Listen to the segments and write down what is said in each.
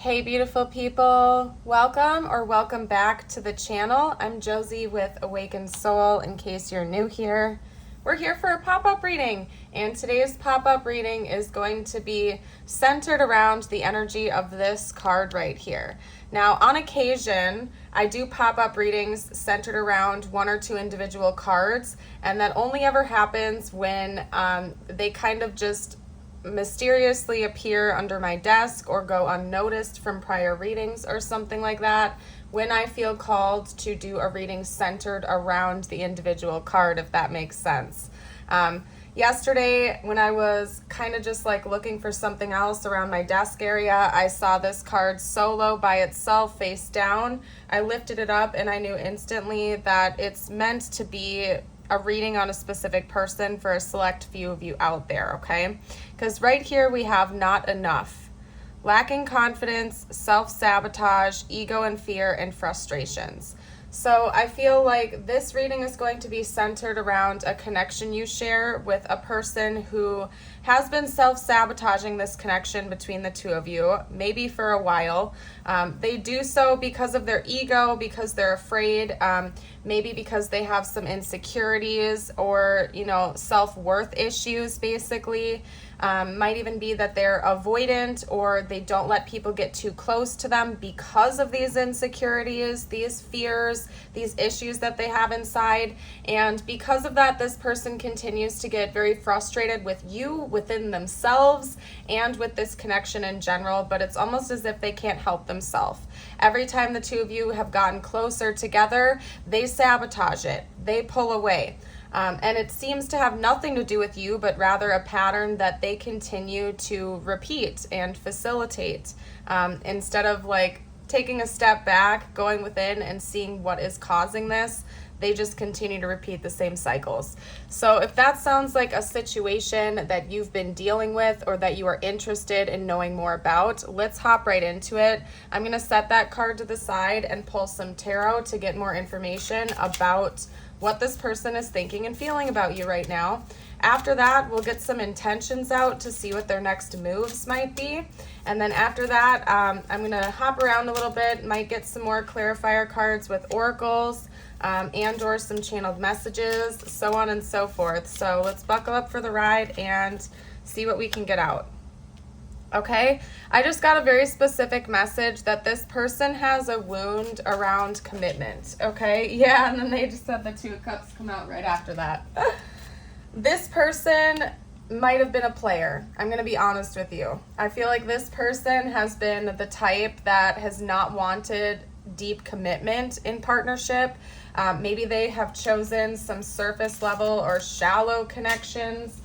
Hey beautiful people, welcome back to the channel. I'm Josie with Awakened Soul. In case you're new here, we're here for a pop-up reading, and today's pop-up reading is going to be centered around the energy of this card right here. Now, on occasion, I do pop-up readings centered around one or two individual cards, and that only ever happens when they kind of just mysteriously appear under my desk or go unnoticed from prior readings or something like that, when I feel called to do a reading centered around the individual card, if that makes sense. Yesterday, when I was kind of just like looking for something else around my desk area, I saw this card solo by itself, face down. I lifted it up and I knew instantly that it's meant to be a reading on a specific person for a select few of you out there, okay? Because right here we have not enough. Lacking confidence, self-sabotage, ego and fear, and frustrations. So I feel like this reading is going to be centered around a connection you share with a person who has been self-sabotaging this connection between the two of you, maybe for a while. They do so because of their ego, because they're afraid, maybe because they have some insecurities or, self-worth issues, basically. Might even be that they're avoidant or they don't let people get too close to them because of these insecurities, these fears, these issues that they have inside. And because of that, this person continues to get very frustrated with you, within themselves, and with this connection in general, but it's almost as if they can't help themselves. Every time the two of you have gotten closer together, they sabotage it, they pull away. And it seems to have nothing to do with you, but rather a pattern that they continue to repeat and facilitate. Instead of like taking a step back, going within and seeing what is causing this, they just continue to repeat the same cycles. So if that sounds like a situation that you've been dealing with or that you are interested in knowing more about, let's hop right into it. I'm going to set that card to the side and pull some tarot to get more information about what this person is thinking and feeling about you right now. After that, we'll get some intentions out to see what their next moves might be. And then after that, I'm going to hop around a little bit, might get some more clarifier cards with oracles and or some channeled messages, so on and so forth. So let's buckle up for the ride and see what we can get out. Okay, I just got a very specific message that this person has a wound around commitment. Okay, yeah, and then they just said the Two of Cups come out right after that. This person might have been a player. I'm going to be honest with you. I feel like this person has been the type that has not wanted deep commitment in partnership. Maybe they have chosen some surface level or shallow connections.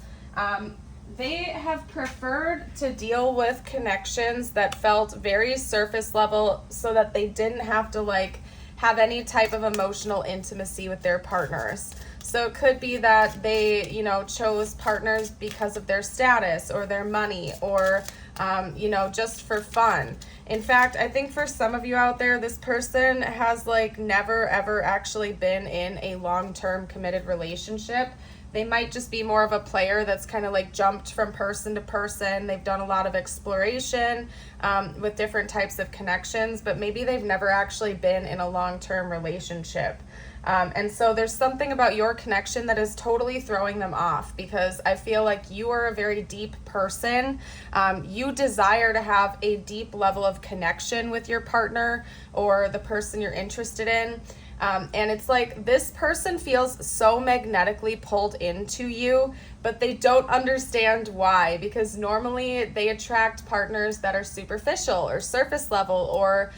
They have preferred to deal with connections that felt very surface level so that they didn't have to have any type of emotional intimacy with their partners. So it could be that they, chose partners because of their status or their money or, just for fun. In fact, I think for some of you out there, this person has never ever actually been in a long-term committed relationship. They might just be more of a player that's kind of jumped from person to person. They've done a lot of exploration with different types of connections, but maybe they've never actually been in a long-term relationship. And so there's something about your connection that is totally throwing them off, because I feel like you are a very deep person. You desire to have a deep level of connection with your partner or the person you're interested in. And it's like this person feels so magnetically pulled into you, but they don't understand why, because normally they attract partners that are superficial or surface level or,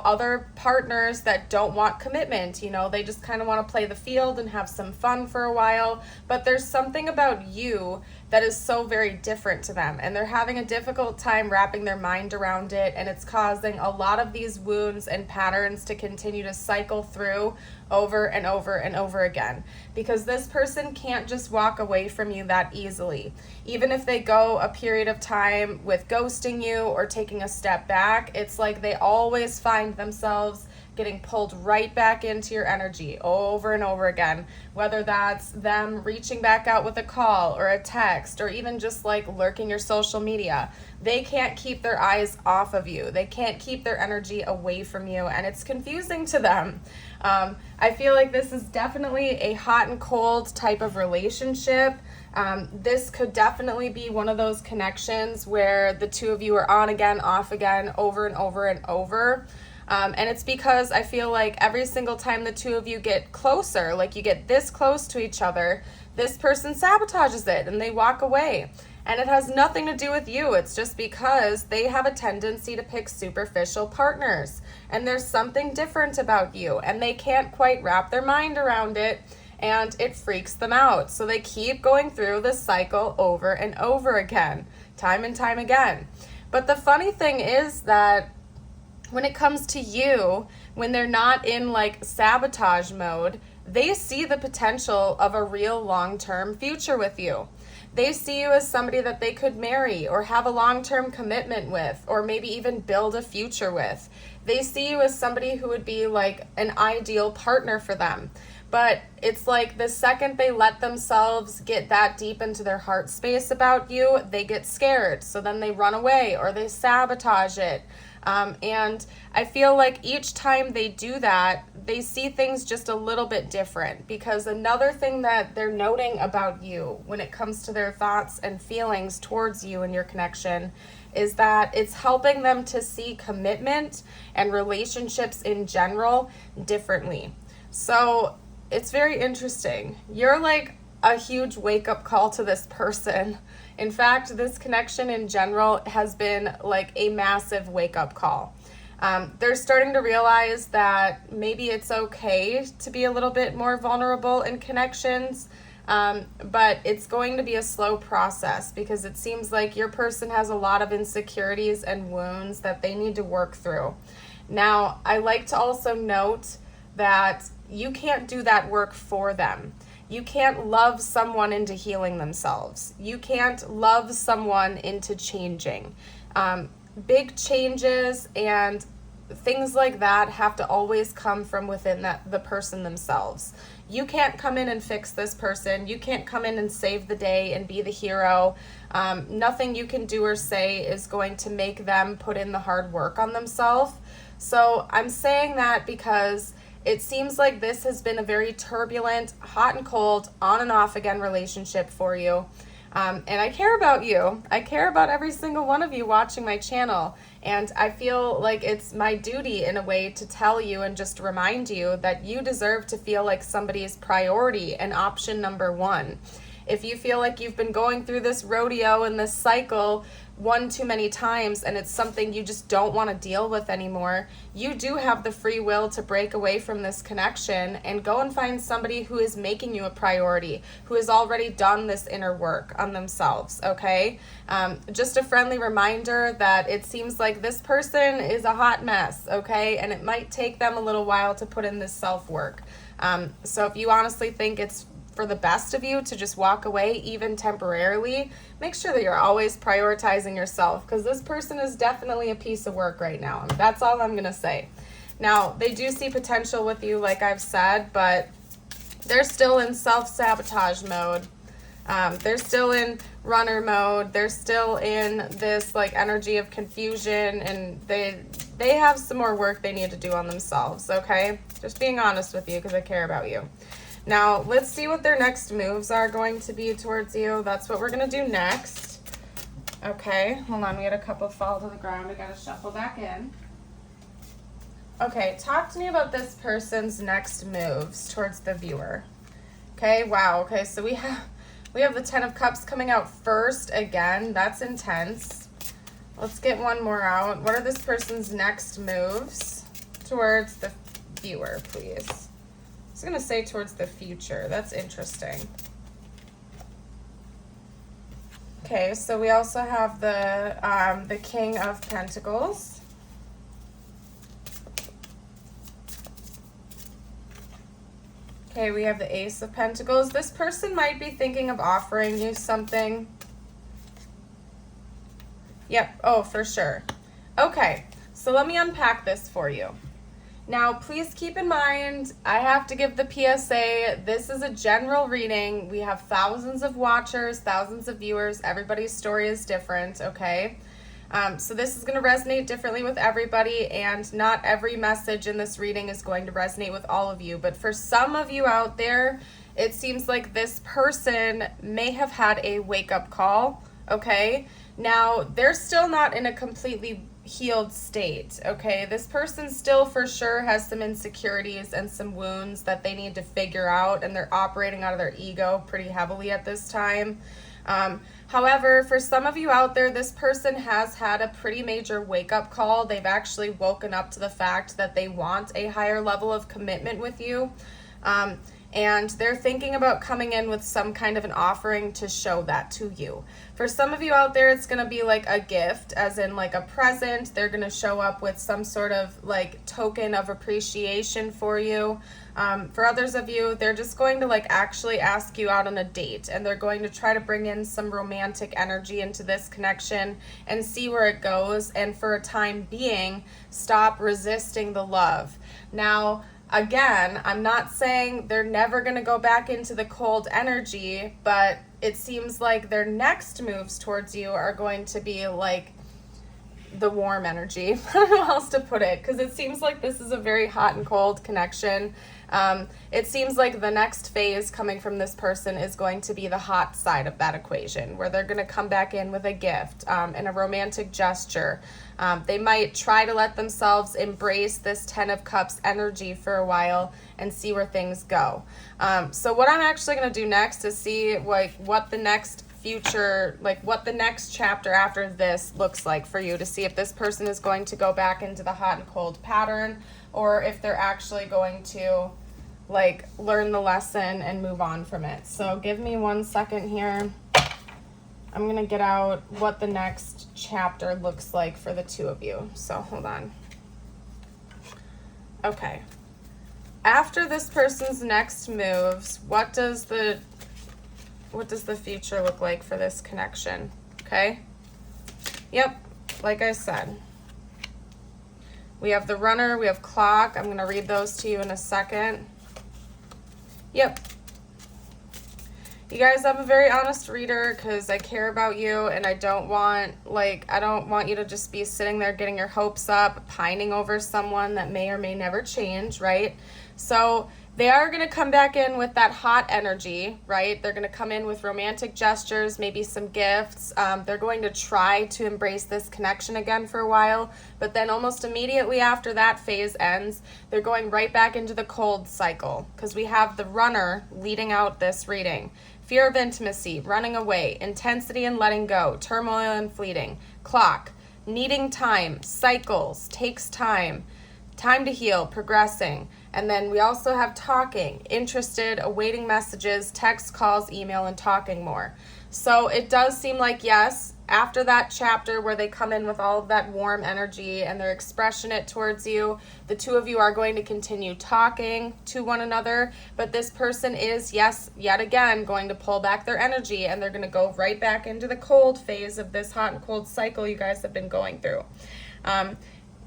other partners that don't want commitment. They just kind of want to play the field and have some fun for a while, but there's something about you that is so very different to them, and they're having a difficult time wrapping their mind around it, and it's causing a lot of these wounds and patterns to continue to cycle through over and over and over again, because this person can't just walk away from you that easily. Even if they go a period of time with ghosting you or taking a step back, it's like they always find themselves getting pulled right back into your energy over and over again, whether that's them reaching back out with a call or a text or even just like lurking your social media. They can't keep their eyes off of you. They can't keep their energy away from you, and it's confusing to them. I feel like this is definitely a hot and cold type of relationship. This could definitely be one of those connections where the two of you are on again, off again, over and over and over. And it's because I feel like every single time the two of you get closer, like you get this close to each other, this person sabotages it and they walk away. And it has nothing to do with you. It's just because they have a tendency to pick superficial partners. And there's something different about you. And they can't quite wrap their mind around it. And it freaks them out. So they keep going through this cycle over and over again, time and time again. But the funny thing is that when it comes to you, when they're not in like sabotage mode, they see the potential of a real long-term future with you. They see you as somebody that they could marry or have a long-term commitment with, or maybe even build a future with. They see you as somebody who would be like an ideal partner for them. But it's like the second they let themselves get that deep into their heart space about you, they get scared. So then they run away or they sabotage it. And I feel like each time they do that, they see things just a little bit different, because another thing that they're noting about you when it comes to their thoughts and feelings towards you and your connection is that it's helping them to see commitment and relationships in general differently. So it's very interesting. You're like a huge wake-up call to this person. In fact, this connection in general has been like a massive wake-up call. They're starting to realize that maybe it's okay to be a little bit more vulnerable in connections, but it's going to be a slow process because it seems like your person has a lot of insecurities and wounds that they need to work through. Now, I like to also note that you can't do that work for them. You can't love someone into healing themselves. You can't love someone into changing. Big changes and things like that have to always come from within the person themselves. You can't come in and fix this person. You can't come in and save the day and be the hero. Nothing you can do or say is going to make them put in the hard work on themselves. So I'm saying that because it seems like this has been a very turbulent, hot and cold, on and off again relationship for you. And I care about you. I care about every single one of you watching my channel. And I feel like it's my duty in a way to tell you and just remind you that you deserve to feel like somebody's priority and option number one. If you feel like you've been going through this rodeo and this cycle one too many times and it's something you just don't want to deal with anymore, you do have the free will to break away from this connection and go and find somebody who is making you a priority, who has already done this inner work on themselves, okay? Just a friendly reminder that it seems like this person is a hot mess, okay? And it might take them a little while to put in this self-work. So if you honestly think it's for the best of you to just walk away, even temporarily, make sure that you're always prioritizing yourself, because this person is definitely a piece of work right now. That's all I'm going to say. Now, they do see potential with you, like I've said, but they're still in self-sabotage mode. They're still in runner mode. They're still in this like energy of confusion, and they have some more work they need to do on themselves, okay? Just being honest with you because I care about you. Now, let's see what their next moves are going to be towards you. That's what we're going to do next. Okay, hold on. We had a couple fall to the ground. We got to shuffle back in. Okay, talk to me about this person's next moves towards the viewer. Okay, wow. Okay, so we have the Ten of Cups coming out first again. That's intense. Let's get one more out. What are this person's next moves towards the viewer, please? I was going to say towards the future. That's interesting. Okay, so we also have the King of Pentacles. Okay, we have the Ace of Pentacles. This person might be thinking of offering you something. Yep, oh, for sure. Okay, so let me unpack this for you. Now, please keep in mind, I have to give the PSA, this is a general reading. We have thousands of watchers, thousands of viewers. Everybody's story is different, okay? So this is going to resonate differently with everybody, and not every message in this reading is going to resonate with all of you. But for some of you out there, it seems like this person may have had a wake-up call, okay? Now, they're still not in a completely healed state, okay? This person still for sure has some insecurities and some wounds that they need to figure out, and they're operating out of their ego pretty heavily at this time. However, for some of you out there, this person has had a pretty major wake-up call. They've actually woken up to the fact that they want a higher level of commitment with you. And they're thinking about coming in with some kind of an offering to show that to you. For some of you out there, it's going to be like a gift, as in like a present. They're going to show up with some sort of like token of appreciation for you. For others of you, they're just going to like actually ask you out on a date, and they're going to try to bring in some romantic energy into this connection and see where it goes. And for a time being, stop resisting the love. Now, again, I'm not saying they're never going to go back into the cold energy, but it seems like their next moves towards you are going to be like the warm energy. I don't know how else to put it, because it seems like this is a very hot and cold connection. It seems like the next phase coming from this person is going to be the hot side of that equation, where they're going to come back in with a gift and a romantic gesture. They might try to let themselves embrace this 10 of Cups energy for a while and see where things go. So what I'm actually going to do next is see like what the next future, like what the next chapter after this looks like for you, to see if this person is going to go back into the hot and cold pattern, or if they're actually going to like learn the lesson and move on from it. So give me 1 second here. I'm going to get out what the next chapter looks like for the two of you. So hold on. Okay. After this person's next moves, what does the future look like for this connection? Okay? Yep, like I said. We have the runner, we have clock. I'm going to read those to you in a second. Yep. You guys, I'm a very honest reader because I care about you, and I don't want you to just be sitting there getting your hopes up, pining over someone that may or may never change, right? So they are going to come back in with that hot energy, right? They're going to come in with romantic gestures, maybe some gifts. They're going to try to embrace this connection again for a while, but then almost immediately after that phase ends, they're going right back into the cold cycle, because we have the runner leading out this reading. Fear of intimacy, running away, intensity and letting go, turmoil and fleeting, clock, needing time, cycles, takes time, time to heal, progressing. And then we also have talking, interested, awaiting messages, text, calls, email, and talking more. So it does seem like, yes, after that chapter where they come in with all of that warm energy and they're expressionate towards you, the two of you are going to continue talking to one another, but this person is, yes, yet again, going to pull back their energy, and they're going to go right back into the cold phase of this hot and cold cycle you guys have been going through.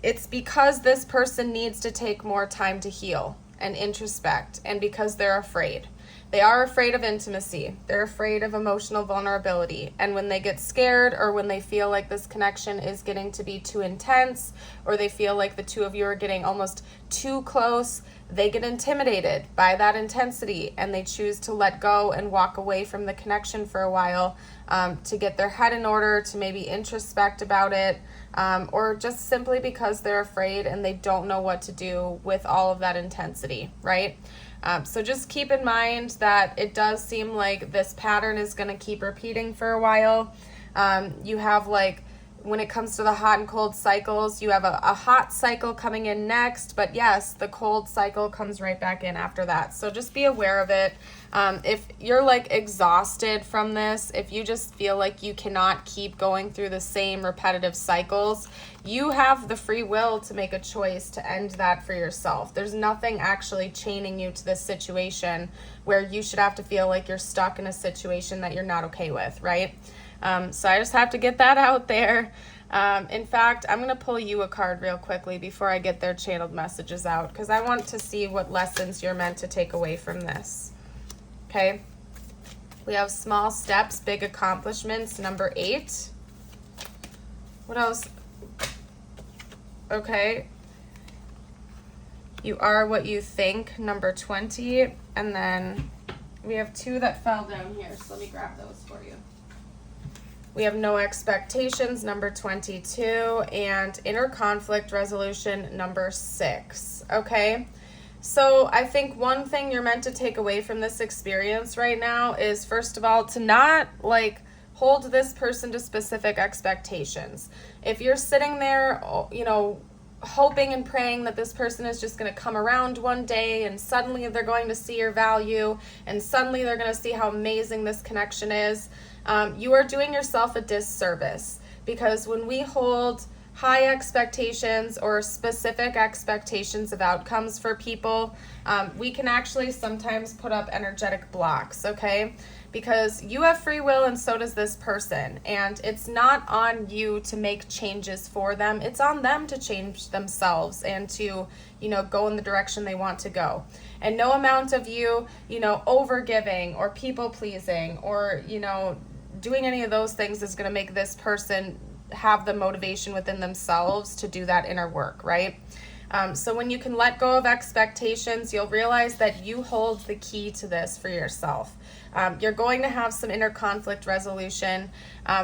It's because this person needs to take more time to heal and introspect, and because they're afraid. They are afraid of intimacy. They're afraid of emotional vulnerability. And when they get scared, or when they feel like this connection is getting to be too intense, or they feel like the two of you are getting almost too close, they get intimidated by that intensity, and they choose to let go and walk away from the connection for a while, to get their head in order, to maybe introspect about it, or just simply because they're afraid and they don't know what to do with all of that intensity, right? So just keep in mind that it does seem like this pattern is going to keep repeating for a while. You have like, when it comes to the hot and cold cycles, you have a hot cycle coming in next, but yes, the cold cycle comes right back in after that. So just be aware of it. If you're like exhausted from this, if you just feel like you cannot keep going through the same repetitive cycles, you have the free will to make a choice to end that for yourself. There's nothing actually chaining you to this situation where you should have to feel like you're stuck in a situation that you're not okay with, right? So I just have to get that out there. In fact, I'm going to pull you a card real quickly before I get their channeled messages out, because I want to see what lessons you're meant to take away from this. Okay? We have small steps, big accomplishments, number 8. What else? Okay. You are what you think, number 20. And then we have 2 that fell down here, so let me grab those for you. We have no expectations, number 22, and inner conflict resolution, number 6. Okay? So I think one thing you're meant to take away from this experience right now is, first of all, to not hold this person to specific expectations. If you're sitting there, hoping and praying that this person is just going to come around one day and suddenly they're going to see your value and suddenly they're going to see how amazing this connection is, you are doing yourself a disservice, because when we hold high expectations or specific expectations of outcomes for people, we can actually sometimes put up energetic blocks, okay? Because you have free will and so does this person, and it's not on you to make changes for them. It's on them to change themselves and to, go in the direction they want to go. And no amount of you, overgiving or people pleasing or, doing any of those things is going to make this person have the motivation within themselves to do that inner work, right? So when you can let go of expectations, you'll realize that you hold the key to this for yourself. You're going to have some inner conflict resolution.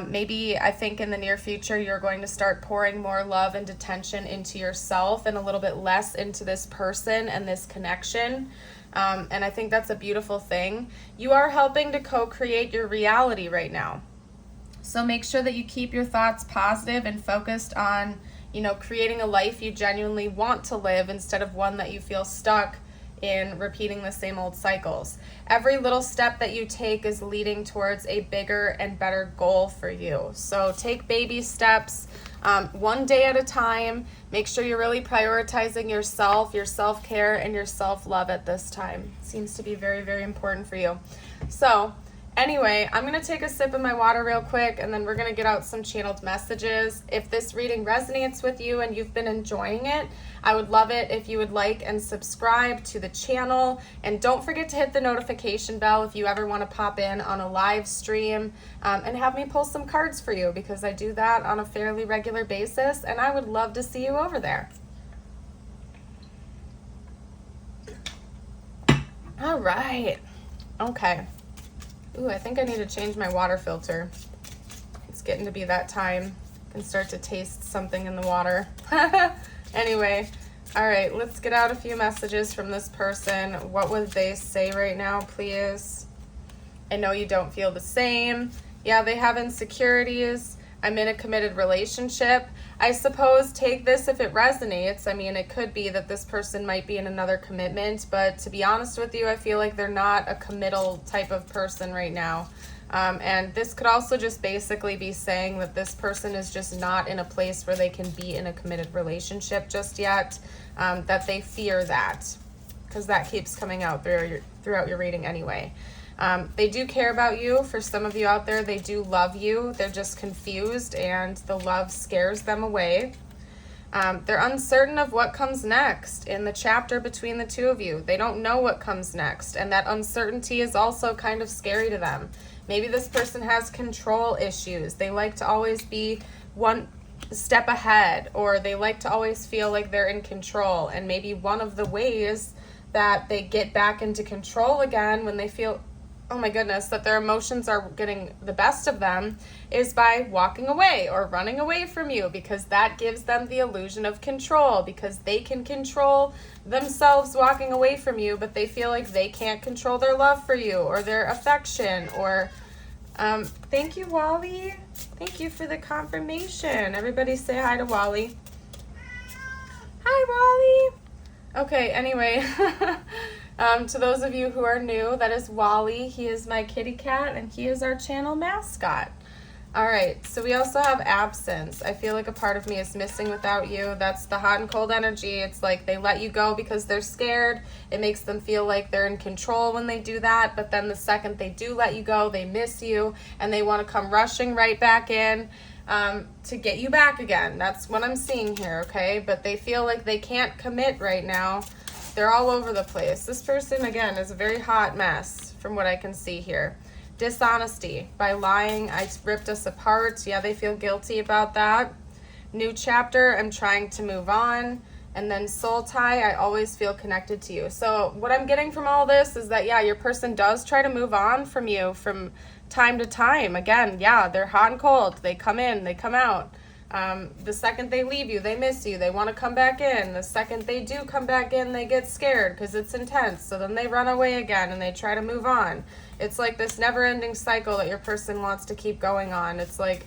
Maybe I think in the near future, you're going to start pouring more love and attention into yourself and a little bit less into this person and this connection. And I think that's a beautiful thing. You are helping to co-create your reality right now. So make sure that you keep your thoughts positive and focused on, creating a life you genuinely want to live instead of one that you feel stuck in repeating the same old cycles. Every little step that you take is leading towards a bigger and better goal for you. So take baby steps, one day at a time. Make sure you're really prioritizing yourself, your self-care, and your self-love at this time. Seems to be very, very important for you. So anyway, I'm going to take a sip of my water real quick, and then we're going to get out some channeled messages. If this reading resonates with you and you've been enjoying it, I would love it if you would like and subscribe to the channel. And don't forget to hit the notification bell if you ever want to pop in on a live stream and have me pull some cards for you, because I do that on a fairly regular basis, and I would love to see you over there. All right. Okay. Ooh, I think I need to change my water filter. It's getting to be that time. I can start to taste something in the water. Anyway, all right, let's get out a few messages from this person. What would they say right now, please? I know you don't feel the same. Yeah, they have insecurities. I'm in a committed relationship. I suppose take this if it resonates. I mean, it could be that this person might be in another commitment, but to be honest with you, I feel like they're not a committal type of person right now. And this could also just basically be saying that this person is just not in a place where they can be in a committed relationship just yet, that they fear that, because that keeps coming out throughout your reading anyway. They do care about you. For some of you out there, they do love you. They're just confused and the love scares them away. They're uncertain of what comes next in the chapter between the two of you. They don't know what comes next, and that uncertainty is also kind of scary to them. Maybe this person has control issues. They like to always be one step ahead, or they like to always feel like they're in control. And maybe one of the ways that they get back into control again when they feel, oh my goodness, that their emotions are getting the best of them, is by walking away or running away from you, because that gives them the illusion of control, because they can control themselves walking away from you, but they feel like they can't control their love for you or their affection. Or thank you, Wally. Thank you for the confirmation. Everybody say hi to Wally. Hi, Wally. Okay, anyway. To those of you who are new, that is Wally. He is my kitty cat, and he is our channel mascot. All right, so we also have absence. I feel like a part of me is missing without you. That's the hot and cold energy. It's like they let you go because they're scared. It makes them feel like they're in control when they do that, but then the second they do let you go, they miss you, and they want to come rushing right back in. to get you back again. That's what I'm seeing here, okay? But they feel like they can't commit right now. They're all over the place. This person, again, is a very hot mess from what I can see here. Dishonesty. By lying, I ripped us apart. Yeah, they feel guilty about that. New chapter, I'm trying to move on. And then soul tie, I always feel connected to you. So what I'm getting from all this is that, yeah, your person does try to move on from you from time to time. Again, yeah, they're hot and cold. They come in, they come out. The second they leave you, they miss you. They want to come back in. The second they do come back in, they get scared because it's intense. So then they run away again and they try to move on. It's like this never-ending cycle that your person wants to keep going on. It's like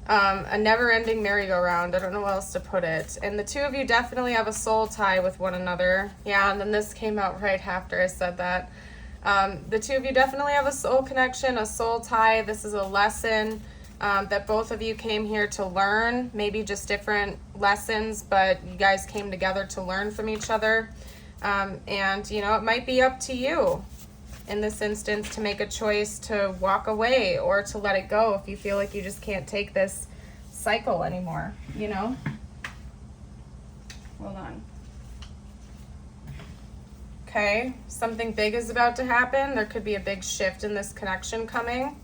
a never-ending merry-go-round. I don't know how else to put it. And the two of you definitely have a soul tie with one another. Yeah, and then this came out right after I said that. The two of you definitely have a soul connection, a soul tie. This is a lesson that both of you came here to learn, maybe just different lessons, but you guys came together to learn from each other. And, you know, it might be up to you in this instance to make a choice to walk away or to let it go if you feel like you just can't take this cycle anymore, you know? Hold on. Okay, something big is about to happen. There could be a big shift in this connection coming.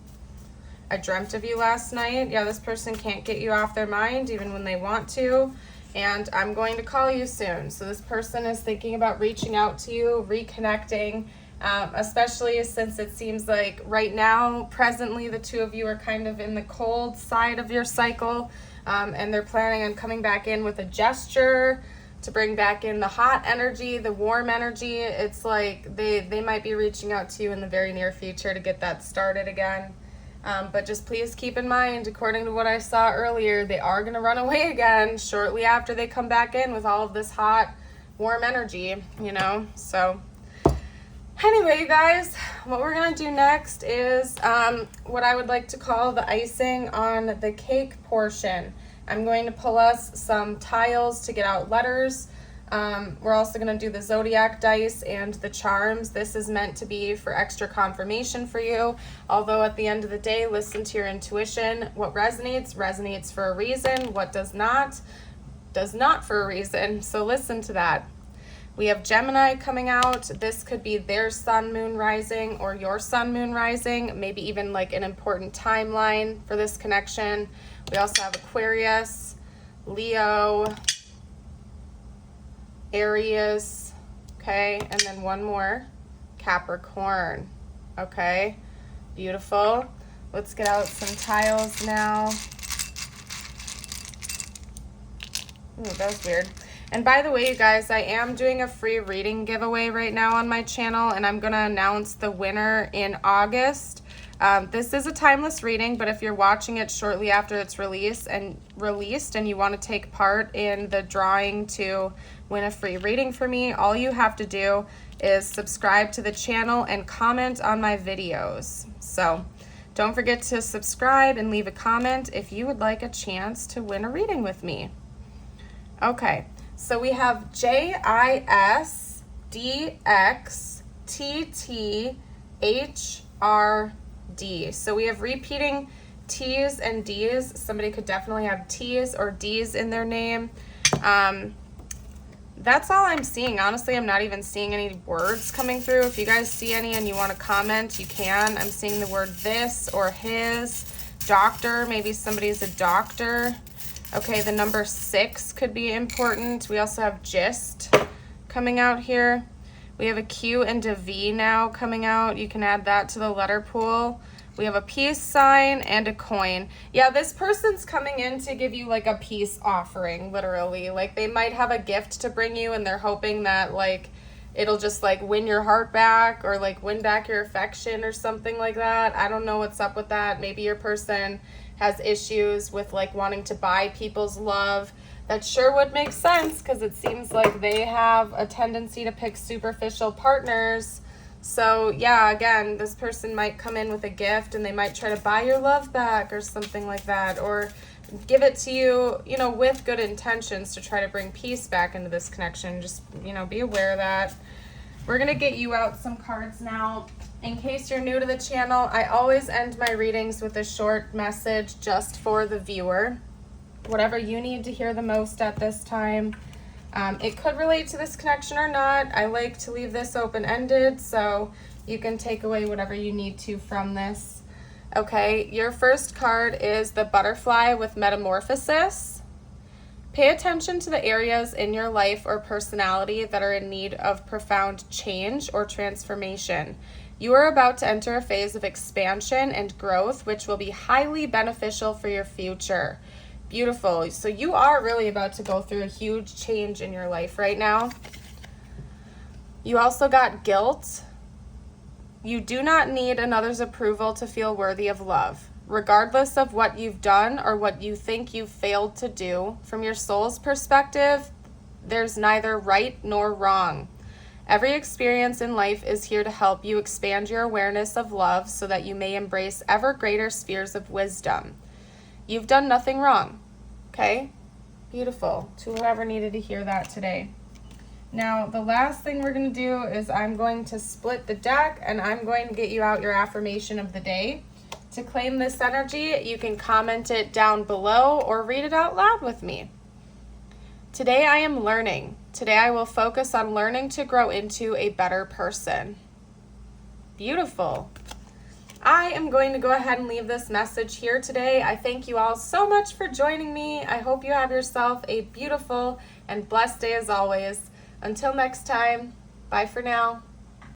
I dreamt of you last night. Yeah, this person can't get you off their mind even when they want to. And I'm going to call you soon. So this person is thinking about reaching out to you, reconnecting, especially since it seems like right now, presently, the two of you are kind of in the cold side of your cycle. And they're planning on coming back in with a gesture to bring back in the hot energy, the warm energy. It's like they might be reaching out to you in the very near future to get that started again. But just please keep in mind, according to what I saw earlier, they are going to run away again shortly after they come back in with all of this hot, warm energy, you know? So anyway, you guys, what we're going to do next is what I would like to call the icing on the cake portion. I'm going to pull us some tiles to get out letters. We're also going to do the zodiac dice and the charms. This is meant to be for extra confirmation for you. Although at the end of the day, listen to your intuition. What resonates, resonates for a reason. What does not for a reason. So listen to that. We have Gemini coming out. This could be their sun, moon, rising, or your sun, moon, rising. Maybe even like an important timeline for this connection. We also have Aquarius, Leo, Aries, okay, and then one more, Capricorn, okay, beautiful. Let's get out some tiles now. Ooh, that was weird. And by the way, you guys, I am doing a free reading giveaway right now on my channel, and I'm going to announce the winner in August. This is a timeless reading, but if you're watching it shortly after it's released and you want to take part in the drawing to win a free reading for me, all you have to do is subscribe to the channel and comment on my videos. So don't forget to subscribe and leave a comment if you would like a chance to win a reading with me. Okay, so we have JISDXTTHRD. So we have repeating T's and D's. Somebody could definitely have T's or D's in their name. That's all I'm seeing. Honestly, I'm not even seeing any words coming through. If you guys see any and you want to comment, you can. I'm seeing the word this or his. Doctor, maybe somebody's a doctor. Okay, the number 6 could be important. We also have gist coming out here. We have a Q and a V now coming out. You can add that to the letter pool. We have a peace sign and a coin. Yeah, this person's coming in to give you like a peace offering, literally. Like they might have a gift to bring you and they're hoping that like it'll just like win your heart back or like win back your affection or something like that. I don't know what's up with that. Maybe your person has issues with like wanting to buy people's love. That sure would make sense because it seems like they have a tendency to pick superficial partners. So yeah, again, this person might come in with a gift and they might try to buy your love back or something like that, or give it to you, you know, with good intentions to try to bring peace back into this connection. Just, you know, be aware of that. We're gonna get you out some cards now. In case you're new to the channel, I always end my readings with a short message just for the viewer. Whatever you need to hear the most at this time. It could relate to this connection or not. I like to leave this open-ended, so you can take away whatever you need to from this. Okay, your first card is the Butterfly with Metamorphosis. Pay attention to the areas in your life or personality that are in need of profound change or transformation. You are about to enter a phase of expansion and growth, which will be highly beneficial for your future. Beautiful. So you are really about to go through a huge change in your life right now. You also got guilt. You do not need another's approval to feel worthy of love. Regardless of what you've done or what you think you've failed to do, from your soul's perspective, there's neither right nor wrong. Every experience in life is here to help you expand your awareness of love so that you may embrace ever greater spheres of wisdom. You've done nothing wrong, okay? Beautiful. To whoever needed to hear that today. Now, the last thing we're going to do is I'm going to split the deck and I'm going to get you out your affirmation of the day. To claim this energy, you can comment it down below or read it out loud with me. Today I am learning. Today I will focus on learning to grow into a better person. Beautiful. I am going to go ahead and leave this message here today. I thank you all so much for joining me. I hope you have yourself a beautiful and blessed day as always. Until next time, bye for now.